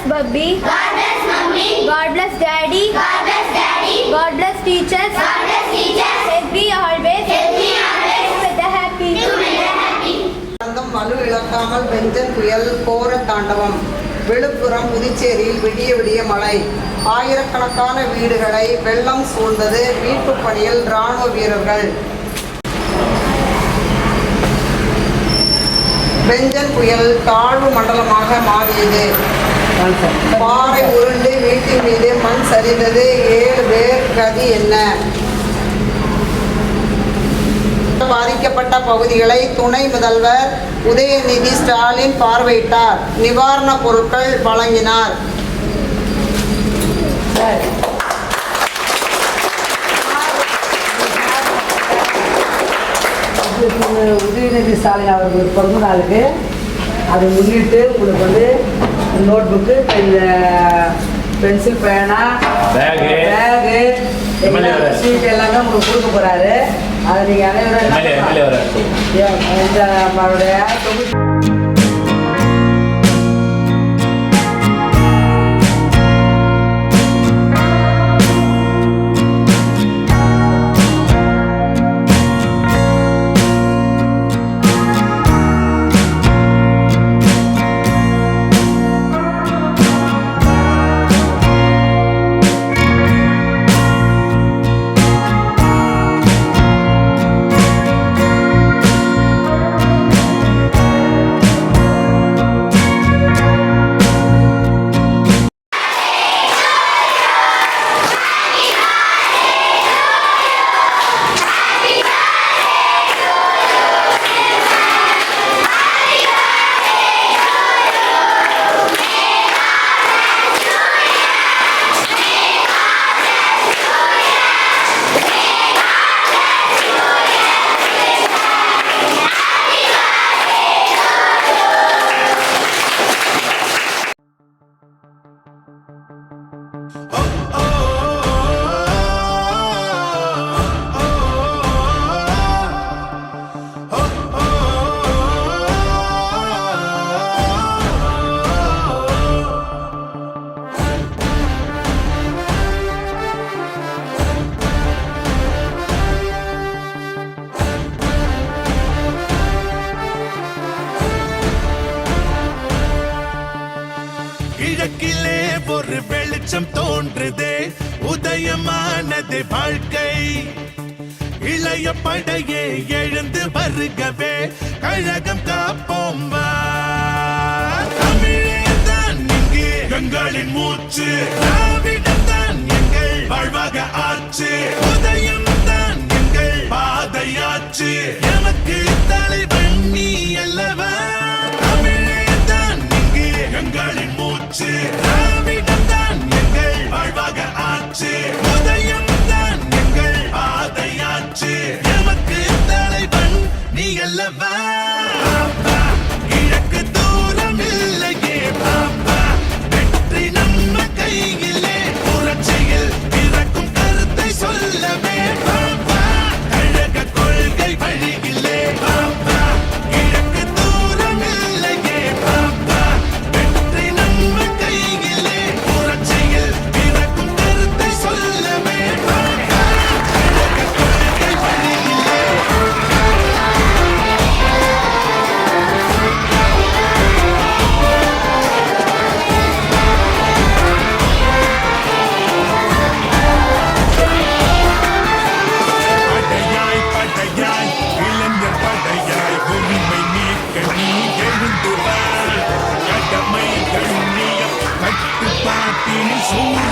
Bubby. God bless Mummy. God bless Daddy. God bless Daddy. God bless teachers. God bless teachers. Help me always. Help me always. With the happy. To make the happy. வலு இழக்காமல் Benjen புயல் கோர தாண்டவம். விழுப்புரம் புதுச்சேரியில் விடிய விடிய மழை. ஆயிரக்கணக்கான வீடுகளை வெள்ளம் சூழ்ந்தது. மீட்பு பணியில் ராணுவ வீரர்கள். பெஞ்சன் புயல் தாழ்வு மண்டலமாக மாறியது. பாறை உருண்டு வீட்டின் மீது மண் சரிந்தது. 7 பேர் கதி என்ன? பாதிக்கப்பட்ட பகுதிகளை துணை முதல்வர் உதயநிதி ஸ்டாலின் பார்வையிட்டார். நிவாரணப் பொருட்கள் வழங்கினார். உதயநிதி ஸ்டாலின் அவர்கள் பிறந்த நாளுக்கு அதை முன்னிட்டு உங்களுக்கு நோட் புக்கு, பென்சில், பேனா, பேகு, சீட் எல்லாமே உங்களுக்கு கொடுக்க போறாரு. அதை நீங்க அனைவரும் கிழக்கிலே ஒரு வெளிச்சம் தோன்றுதே, உதயமானது வாழ்க்கை. இளைய படையே எழுந்து வருகவே, கழகம் காப்போம் வா. தமிழேதான் இங்கே எங்களின் மூச்சு, திராவிடம்தான் எங்கள் வாழ்வாக ஆச்சு. உதயம்தான் எங்கள் பாதையாச்சு, எமக்கு தலைவன் நீ அல்லவா. தமிழேதான் இங்கே எங்களின் மூச்சு, திராவிடம்தான் எங்கள் வாழ்வாக ஆச்சு. உதயம்தான் எங்கள் பாதையாச்சு, எமக்கு தலைவன் நீ அல்லவா. கிழக்கு தூரம் இல்லையே பாப்பா, வெற்றி நம்ம கையிலே. புரட்சியில் பிறக்கும் கருத்தை சொல்லவே பாப்பா, கழக கொள்கை வழியிலே பாப்பா. கிழக்கு தூரம் இல்லையே பாப்பா, வெற்றி நம்ம கையிலே. புரட்சியில் பிறக்கும் கருத்தை சொல்லவே பாப்பா, கழக கொள்கை வழியிலே. படையாய் படையாய் இளைஞர் படையாய் உரிமை மீட்க நீ எழுந்து வா. கடமை கண்ணியம் கட்டுப்பாட்டின் சூழ்